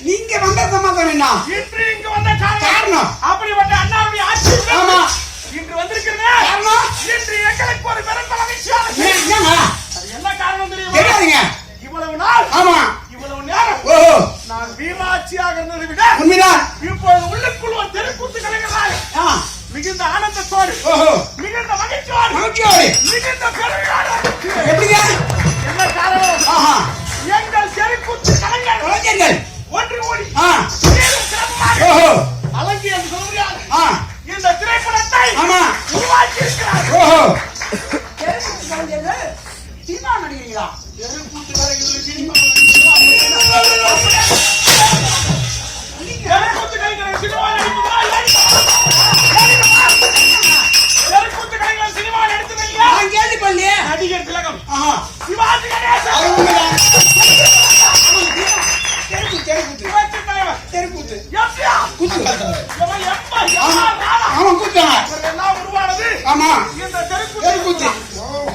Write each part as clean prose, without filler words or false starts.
நீங்க வந்த சமாதானம் என்ன? இன்று இங்க வந்த காரணம் அப்படிப்பட்ட அண்ணாவுடைய ஆட்சி இன்று வந்திருக்கிறது. இன்று எங்களுக்கு ஒரு பெரும் மகிழ்ச்சியான என்ன காரணம் தெரியுமா? இவ்வளவு நாள் இவ்வளவு நேரம் நான் வீராட்சியாக இருந்ததை விட உண்மைதான் இப்போது உள்ளுக்குள் ஒரு தெருக்கூத்து கலைஞராக மிகுந்த ஆனந்தத்தோடு மிகுந்த மகிழ்ச்சியோடு மிகுந்த பெருமையோடு என்ன காரணம்? எங்கள் தெருக்கூத்து கலைஞர்கள் ஒன்று கூடி அழகி என்று சொல்கிறார்கள். இந்த திரைப்படத்தை உருவாக்கி இருக்கிறார்கள். சினிமா நடிகர்களா? தெருக்கூத்து கலைஞர்கள் சினிமா நடிகர் திலகம் சிவாஜி கணேசன்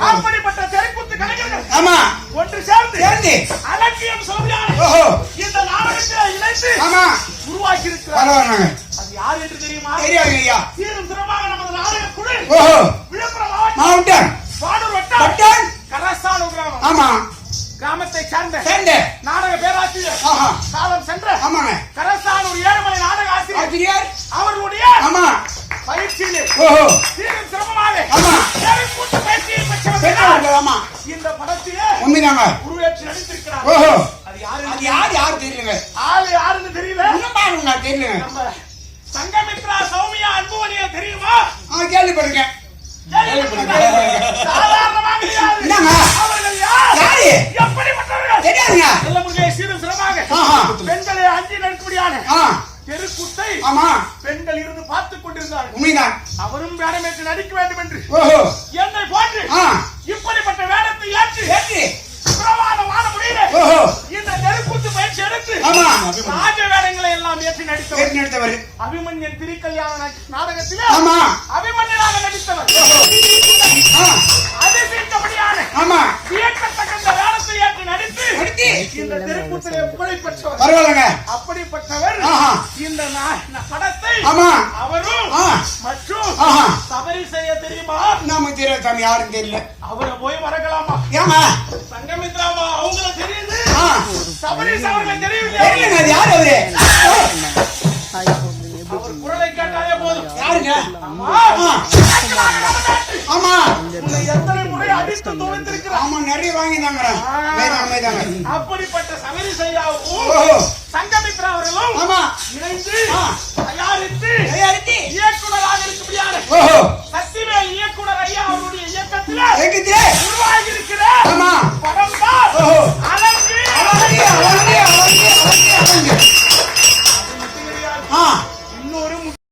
அப்படிப்பட்ட தெருக்கூத்து கலைஞர்கள் ஒன்று சேர்ந்து அலட்சியம் சொல்கிறார்கள். இந்த நாடகத்தை இணைத்து உருவாக்கி இருக்கிறார்கள். அது யார் என்று தெரியுமா? சீரும் சிறப்பாக நமது நாடக குழு விழுப்புரம் மாவட்டம் பாடூர் வட்டம் கரசானூர் கிராமம் கிராமத்தை சேர்ந்த நாடக பேராசிரியர் காலம் சென்ற கரசானூர் ஏழுமலை நாடக ஆசிரியர் அவர்களுடைய பயிற்சியிலே சீரும் சிறப்பாக பயிற்சியை பெற்றவர்கள் இந்த படத்திலே உருவேற்று நடித்திருக்கிறார். அது யார் தெரியுங்க? ஆளு யாருன்னு தெரியல. தெரியல. நம்ம சங்கமித்ரா சௌமியா அன்புமணியை தெரியுமா? கேள்விப்பட்டிருக்கேன். பெண்களை அஞ்சி நடிக்கக்கூடியான தெருக்கூத்தை பெண்கள் இருந்து பார்த்துக் கொண்டிருந்தார்கள். அவரும் வேடமேற்று நடிக்க வேண்டும் என்று என்னை போன்று இப்படிப்பட்ட வேடத்தை ஏற்றி பிரமாதமான முறையில் இந்த தெருக்கூத்து பயிற்சி எடுத்து ராஜ வேடங்களை எல்லாம் ஏற்றி நடித்தவர் அபிமன்யன் திருக்கல்யாண நாடகத்திலே அபிமன்யனாக நடித்தவர். அதிசயித்தபடியான வியக்கத்தக்க வேடத்தை ஏற்றி நடித்து இந்த தெருக்கூத்திலே புகழை பெற்றவர். அப்படிப்பட்டவர் இந்த படத்தை அவரும் மற்றும் சபரி செய்ய தெரியுமா? நாம தெரியாம யாரும் தெரியல. அவரை போய் மறக்கலாமா? சங்கமித்ராமா அவங்கள தெரியுது. சபரீஷ் அவர்கள் தெரியவில்லை. யார் அவரு? அவர் குரலை கேட்டாலே போதும். யாருங்க? எத்தனை முறை அடித்து துவைத்திருக்கிறார். நிறைய வாங்கிதாங்க. அப்படிப்பட்ட சபரீஷ் ஐயாவும் சங்கமித்ரா அவர்களும் இணைந்து தயாரித்து இயக்குனராக இருக்கக்கூடியார் சக்திவேல் இயக்குனர் ஐயா அவருடைய இயக்கத்தில் உருவாகி இருக்கிற படம் தான்